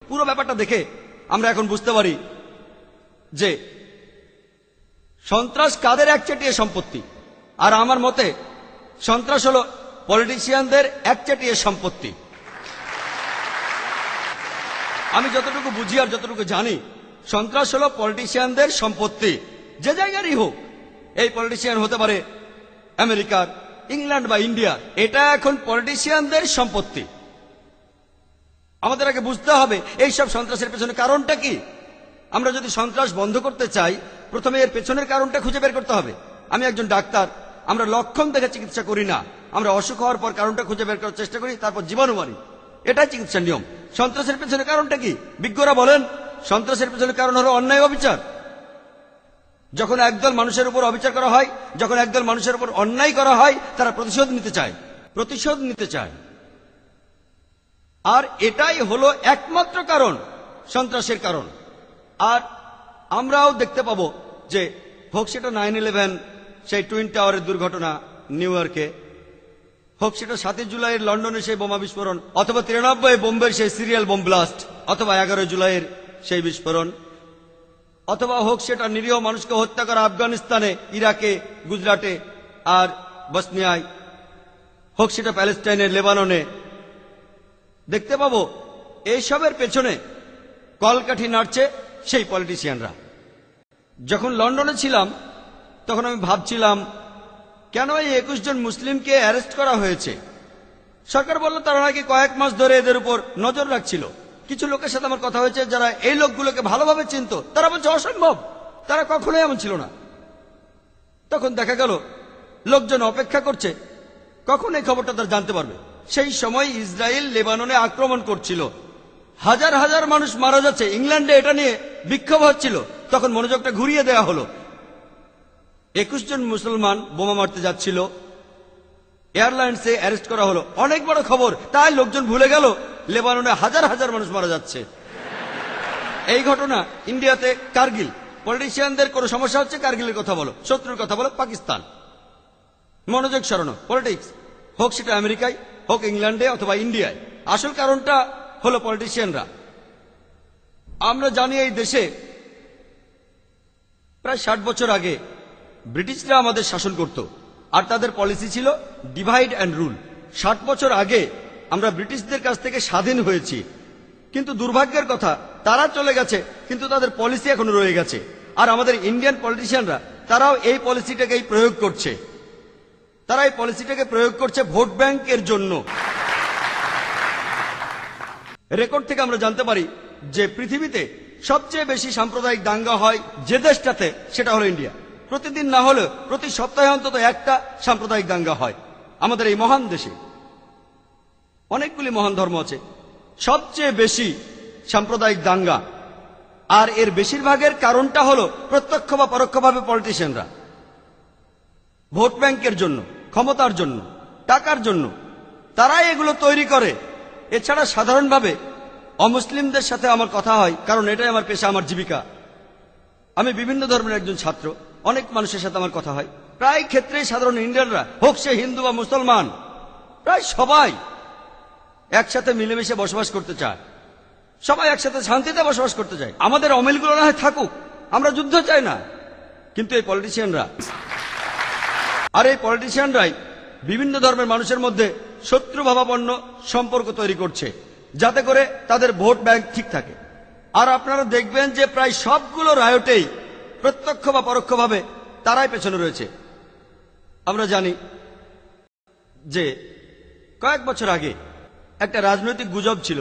পুরো ব্যাপারটা দেখে আমরা এখন বুঝতে পারি যে সন্ত্রাস কাদের একচেটিয়া সম্পত্তি। আর আমার মতে সন্ত্রাস হলো পলিটিশিয়ানদের একচেটিয়া সম্পত্তি। আমি যতটুকু বুঝি আর যতটুকু জানি, সন্ত্রাস হলো পলিটিশিয়ানদের সম্পত্তি, যে জায়গারই হোক। এই পলিটিশিয়ান হতে পারে আমেরিকার, ইংল্যান্ড বা ইন্ডিয়া। এটা এখন পলিটিশিয়ানদের সম্পত্তি। আমাদের আগে বুঝতে হবে এইসব সন্ত্রাসের পেছনে কারণটা কি। আমরা যদি সন্ত্রাস বন্ধ করতে চাই, প্রথমে এর পেছনের কারণটা খুঁজে বের করতে হবে। আমি একজন ডাক্তার, আমরা লক্ষণ দেখে চিকিৎসা করি না, আমরা অসুখ হওয়ার পর কারণটা খুঁজে বের করার চেষ্টা করি, তারপর জীবাণু মারি। এটাই চিকিৎসার নিয়ম। সন্ত্রাসের পেছনে কারণটা কি? বিজ্ঞরা বলেন সন্ত্রাসের পেছনে কারণ হলো অন্যায়, অবিচার। যখন একদল মানুষের উপর অবিচার করা হয়, যখন একদল মানুষের উপর অন্যায় করা হয়, তারা প্রতিশোধ নিতে চায়। আর এটাই হলো একমাত্র কারণ, সন্ত্রাসের কারণ। আর আমরাও দেখতে পাবো যে হোক সেটা 9/11 সেই টুইন টাওয়ারের দুর্ঘটনা নিউ ইয়র্কে, হোক সেটা 7 জুলাইয়ের লন্ডনে সেই বোমা বিস্ফোরণ, অথবা 93 বোম্বের সেই সিরিয়াল বোম ব্লাস্ট, অথবা 11 জুলাইয়ের সেই বিস্ফোরণ, অথবা হোক সেটা নিরীহ মানুষকে হত্যা করা আফগানিস্তানে, ইরাকে, গুজরাটে আর বসনিয়ায়, হোক সেটা প্যালেস্টাইনে, লেবাননে, দেখতে পাবো এইসবের পেছনে কলকাঠি নাড়ছে সেই পলিটিশিয়ানরা। যখন লন্ডনে ছিলাম তখন আমি ভাবছিলাম কেন এই 21 জন মুসলিমকে অ্যারেস্ট করা হয়েছে। সরকার বলল তারা নাকি কয়েক মাস ধরে এদের উপর নজর রাখছিল। কিছু লোকের সাথে আমার কথা হয়েছে যারা এই লোকগুলোকে ভালোভাবে চিনত, তারা বলছে অসম্ভব, তারা কখনোই এমন ছিল না। তখন দেখা গেল লোকজন অপেক্ষা করছে কখন এই খবরটা তারা জানতে পারবে। সেই সময় ইসরায়েল লেবাননে আক্রমণ করছিল, হাজার হাজার মানুষ মারা যাচ্ছে, ইংল্যান্ডে এটা নিয়ে বিক্ষোভ হচ্ছিল। তখন মনোযোগটা ঘুরিয়ে দেওয়া হলো। 21 জন মুসলমান বোমা মারতে যাচ্ছিল, এয়ারলাইন্সে অ্যারেস্ট করা হলো, অনেক বড় খবর। তাই লোকজন ভুলে গেল লেবাননে হাজার হাজার মানুষ মারা যাচ্ছে। এই ঘটনা ইন্ডিয়াতে কার্গিল, পলিটিশিয়ানদের কোনো সমস্যা হচ্ছে কার্গিলের কথা বলো, শত্রুর কথা বলো পাকিস্তান, মনোযোগ সরানো, পলিটিক্স। হোক সেটা আমেরিকায়, হোক ইংল্যান্ডে অথবা ইন্ডিয়ায়, আসল কারণটা হলো পলিটিশিয়ানরা। আমরা জানি এই দেশে প্রায় 60 বছর আগে ব্রিটিশরা আমাদের শাসন করত, আর তাদের পলিসি ছিল ডিভাইড অ্যান্ড রুল। 60 বছর আগে আমরা ব্রিটিশদের কাছ থেকে স্বাধীন হয়েছি, কিন্তু দুর্ভাগ্যের কথা তারা চলে গেছে, কিন্তু তাদের পলিসি এখনো রয়ে গেছে। আর আমাদের ইন্ডিয়ান পলিটিশিয়ানরা তারাও এই পলিসিটাকেই প্রয়োগ করছে। তারা এই পলিসিটাকে প্রয়োগ করছে ভোট ব্যাংকের জন্য। রেকর্ড থেকে আমরা জানতে পারি যে পৃথিবীতে সবচেয়ে বেশি সাম্প্রদায়িক দাঙ্গা হয় যে দেশটাতে, সেটা হলো ইন্ডিয়া। প্রতিদিন না হলেও প্রতি সপ্তাহে অন্তত একটা সাম্প্রদায়িক দাঙ্গা হয় আমাদের এই মহান দেশে। অনেকগুলি মহান ধর্ম আছে, সবচেয়ে বেশি সাম্প্রদায়িক দাঙ্গা, আর এর বেশিরভাগের কারণটা হলো প্রত্যক্ষ বা পরোক্ষভাবে পলিটিশিয়ানরা। ভোট ব্যাংকের জন্য, ক্ষমতার জন্য, টাকার জন্য তারাই এগুলো তৈরি করে। এছাড়া সাধারণভাবে অমুসলিমদের সাথে আমার কথা হয়, কারণ এটাই আমার পেশা, আমার জীবিকা। আমি বিভিন্ন ধর্মের একজন ছাত্র, অনেক মানুষের সাথে আমার কথা হয়। প্রায় ক্ষেত্রেই সাধারণ ইন্ডিয়ানরা, হোক সে হিন্দু বা মুসলমান, প্রায় সবাই একসাথে মিলেমিশে বসবাস করতে চায়, সবাই একসাথে শান্তিতে বসবাস করতে চায়। আমাদের অমিলগুলো না হয় থাকুক, আমরা যুদ্ধ চাই না, কিন্তু এই পলিটিশিয়ানরা আর এই পলিটিশিয়ানরাই বিভিন্ন ধর্মের মানুষের মধ্যে শত্রুভাবাপন্ন সম্পর্ক তৈরি করছে, যাতে করে তাদের ভোট ব্যাংক ঠিক থাকে। আর আপনারা দেখবেন যে প্রায় সবগুলো রায়টেই প্রত্যক্ষ বা পরোক্ষভাবে তারাই পেছনে রয়েছে। আমরা জানি যে কয়েক বছর আগে একটা রাজনৈতিক গুজব ছিল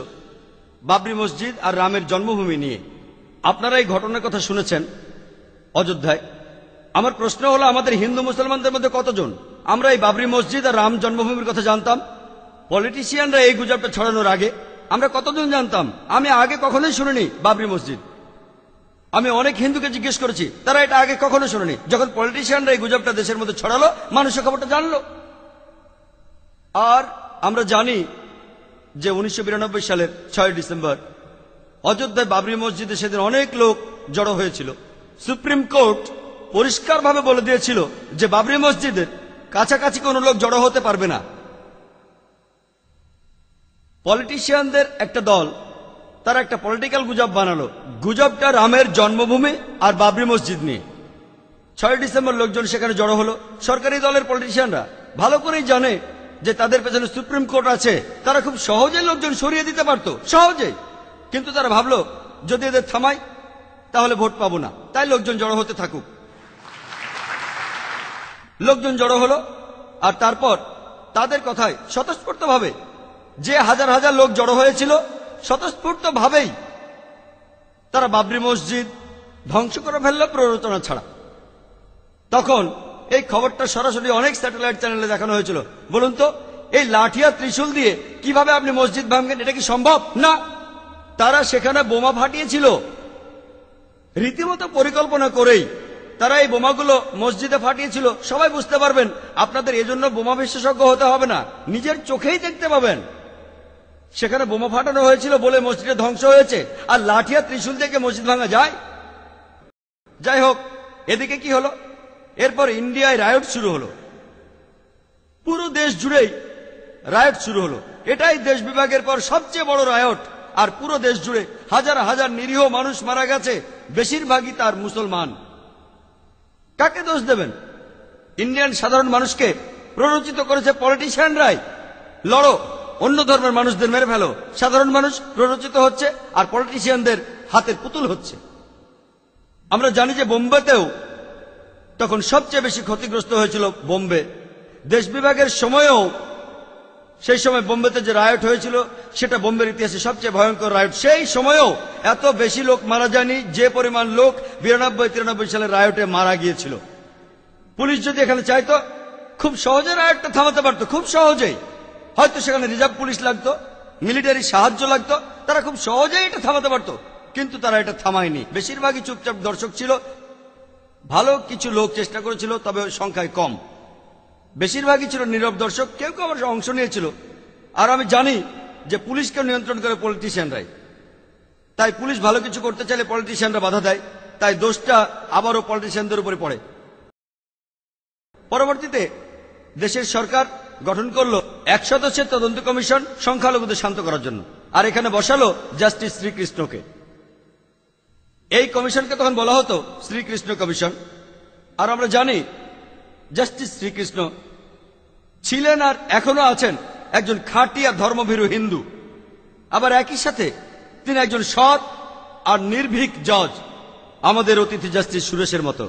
বাবরি মসজিদ আর রামের জন্মভূমি নিয়ে। আপনারা এই ঘটনার কথা শুনেছেন অযোধ্যায়। আমার প্রশ্ন হলো, আমাদের হিন্দু মুসলমানদের মধ্যে কতজন আমরা এই বাবরি মসজিদ আর রাম জন্মভূমির কথা জানতাম? পলিটিশিয়ানরা এই গুজবটা ছড়ানোর আগে আমরা কতজন জানতাম? আমি আগে কখনোই শুনিনি বাবরি মসজিদ। আমি অনেক হিন্দুকে জিজ্ঞেস করেছি, তারা এটা আগে কখনো শোনেনি। যখন পলিটিশিয়ানরা এই গুজবটা দেশের মধ্যে ছড়ালো, মানুষের খবরটা জানলো। আর আমরা জানি যে 1992 সালের 6 ডিসেম্বর অযোধ্যায় বাবরি মসজিদে সেদিন অনেক লোক জড়ো হয়েছিল। সুপ্রিম কোর্ট পরিষ্কারভাবে বলে দিয়েছিল যে বাবরি মসজিদের কাছাকাছি কোনো লোক জড়ো হতে পারবে না। পলিটিশিয়ানদের একটা দল তারা একটা পলিটিক্যাল গুজব বানালো। গুজবটা রামের জন্মভূমি আর বাবরি মসজিদ নিয়ে। 6 ডিসেম্বর লোকজন সেখানে জড়ো হলো। সরকারি দলের পলিটিশিয়ানরা ভালো করেই জানে যে তাদের পেছনে সুপ্রিম কোর্ট আছে, তারা খুব সহজেই লোকজন সরিয়ে দিতে পারতো, সহজেই। কিন্তু তারা ভাবলো যদি এদের থামাই তাহলে ভোট পাবো না, তাই লোকজন জড়ো হতে থাকুক। লোকজন জড়ো হলো, আর তারপর তাদের কথায় স্বতঃস্ফূর্তভাবে যে হাজার হাজার লোক জড়ো হয়েছিল, স্বতঃস্ফূর্তভাবেই তারা বাবরি মসজিদ ধ্বংস করে ফেলল প্ররোচনা ছাড়া। তখন এই খবরটা সরাসরি অনেক স্যাটেলাইট চ্যানেলে দেখানো হয়েছিল। বলুন তো, এই লাঠিয়া ত্রিশূল দিয়ে কিভাবে আপনি মসজিদ ভাঙবেন? এটা কি সম্ভব? না। তারা সেখানে বোমা ফাটিয়েছিল রীতিমতো পরিকল্পনা করেই। তারা এই বোমাগুলো মসজিদে ফাটিয়েছিল। সবাই বুঝতে পারবেন। আপনাদের এজন্য বোমা বিশেষজ্ঞ হতে হবে না, নিজের চোখেই দেখতে পাবেন। সেখানে বোমা ফাটানো হয়েছিল বলে মসজিদে ধ্বংস হয়েছে। আর লাঠিয়া ত্রিশূল থেকে মসজিদ ভাঙা যায়? যাই হোক, এদিকে কি হলো? এরপর ইন্ডিয়ায় রায়ট শুরু হলো। পুরো দেশ জুড়েই রায়ট শুরু হলো। এটাই দেশ বিভাগের পর সবচেয়ে বড় রায়ট। আর পুরো দেশ জুড়ে হাজার হাজার নিরীহ মানুষ মারা গেছে, বেশিরভাগই তার মুসলমান। কাকে দোষ দেবেন? ইন্ডিয়ান সাধারণ মানুষকে প্ররোচিত করেছে পলিটিশিয়ানরাই। লড়ো, অন্য ধর্মের মানুষদের মেরে ফেলো। সাধারণ মানুষ প্ররোচিত হচ্ছে আর পলিটিশিয়ানদের হাতের পুতুল হচ্ছে। আমরা জানি যে বোম্বেতেও তখন সবচেয়ে বেশি ক্ষতিগ্রস্ত হয়েছিল বোম্বে। দেশ বিভাগের সময়ও সেই সময় বোম্বেতে যে রায়ট হয়েছিল সেটা বোম্বের ইতিহাসে সবচেয়ে ভয়ঙ্কর রায়ট। সেই সময়েও এত বেশি লোক মারা যায়নি যে পরিমাণ লোক 92-93 সালের রায়টে মারা গিয়েছিল। পুলিশ যদি এখানে চাইতো খুব সহজে রায়টটা থামাতে পারতো, খুব সহজেই। হয়তো সেখানে রিজার্ভ পুলিশ লাগতো, মিলিটারি সাহায্য লাগতো, তারা খুব সহজেই এটা থামাতে পারতো। কিন্তু তারা এটা থামায়নি। বেশিরভাগই চুপচাপ দর্শক ছিল। ভালো কিছু লোক চেষ্টা করেছিল, তবে সংখ্যায় কম। বেশিরভাগই ছিল নীরব দর্শক, কেউ কেউ আবার অংশ নিয়েছিল। আর আমি জানি যে পুলিশকে নিয়ন্ত্রণ করে পলিটিশিয়ানরাই। তাই পুলিশ ভালো কিছু করতে চাইলে পলিটিশিয়ানরা বাধা দেয়। তাই দোষটা আবারও পলিটিশিয়ানদের উপরে পড়ে। পরবর্তীতে দেশের সরকার গঠন করলো 1 সদস্যের তদন্ত কমিশন সংখ্যালঘুদের শান্ত করার জন্য। আর এখানে বসালো জাস্টিস শ্রীকৃষ্ণকে। এই কমিশনকে তখন বলা হতো শ্রীকৃষ্ণ কমিশন। আর আমরা জানি জাস্টিস শ্রীকৃষ্ণ ছিলেন আর এখনো আছেন একজন খাঁটি আর ধর্মভীরু হিন্দু। আবার একই সাথে তিনি একজন সৎ আর নির্ভীক জজ, আমাদের অতিথি জাস্টিস সুরেশের মতো।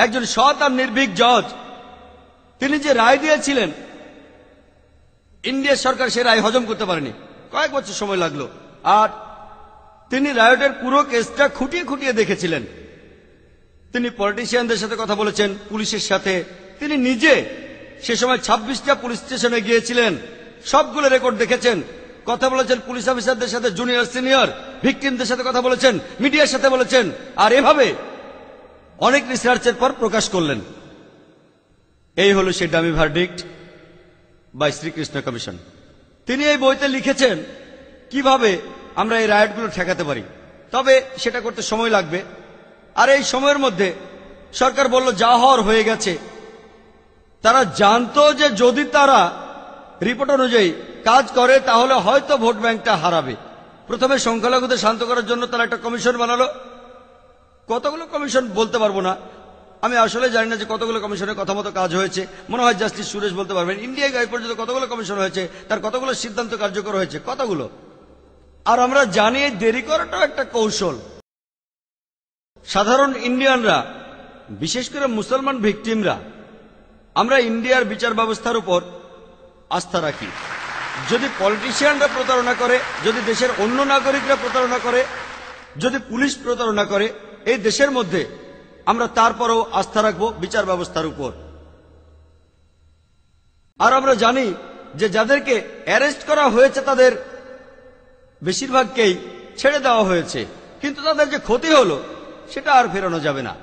একজন সৎ আর নির্ভীক জজ। তিনি যে রায় দিয়েছিলেন, ইন্ডিয়ার সরকার সে রায় হজম করতে পারেনি, কয়েক বছর সময় লাগলো। আর তিনি রায়টের পুরো কেসটা খুঁটিয়ে খুঁটিয়ে দেখেছিলেন। তিনি পলিটিশিয়ানদের সাথে কথা বলেছেন, পুলিশের সাথে। তিনি নিজে সে সময় 26টা পুলিশ স্টেশনে গিয়েছিলেন, সবগুলো রেকর্ড দেখেছেন। কথা বলেছেন পুলিশ অফিসারদের সাথে, জুনিয়র সিনিয়র, ভিকটিমদের সাথে কথা বলেছেন, মিডিয়ার সাথে বলেছেন। আর এভাবে অনেক রিসার্চের পর প্রকাশ করলেন। এই হলো সেই damning verdict by Srikrishna commission. তিনি এই বইতে লিখেছেন কিভাবে আমরা এই রায়টগুলো ঠেকাতে পারি, তবে সেটা করতে সময় লাগবে। আর এই সময়ের মধ্যে সরকার বলল যা হওয়ার হয়ে গেছে। তারা জানতো যে যদি তারা রিপোর্ট অনুযায়ী কাজ করে তাহলে হয়তো ভোট ব্যাংকটা হারাবে। প্রথমে সংখ্যালঘুদের শান্ত করার জন্য তারা একটা কমিশন বানালো। কতগুলো কমিশন বলতে পারবো না, আমি আসলে জানি না যে কতগুলো কমিশনের কথা মতো কাজ হয়েছে। মনে হয় জাস্টিস সুরেশ বলতে পারবেন। ইন্ডিয়ায় এই পর্যন্ত কতগুলো কমিশন হয়েছে, তার কতগুলো সিদ্ধান্ত কার্যকর হয়েছে, কতগুলো। আর আমরা জানি দেরি করাটাও একটা কৌশল। সাধারণ ইন্ডিয়ানরা, বিশেষ করে মুসলমান ভিকটিমরা, আমরা ইন্ডিয়ার বিচার ব্যবস্থার উপর আস্থা রাখি। যদি পলিটিশিয়ানরা প্রতারণা করে, যদি দেশের অন্য নাগরিকরা প্রতারণা করে, যদি পুলিশ প্রতারণা করে, এই দেশের মধ্যে আমরা তারপরও আস্থা রাখবো বিচার ব্যবস্থার উপর। আর আমরা জানি যে যাদেরকে অ্যারেস্ট করা হয়েছে তাদের বেশিরভাগকেই ছেড়ে দেওয়া হয়েছে, কিন্তু তাদের যে ক্ষতি হলো সেটা আর ফেরানো যাবে না।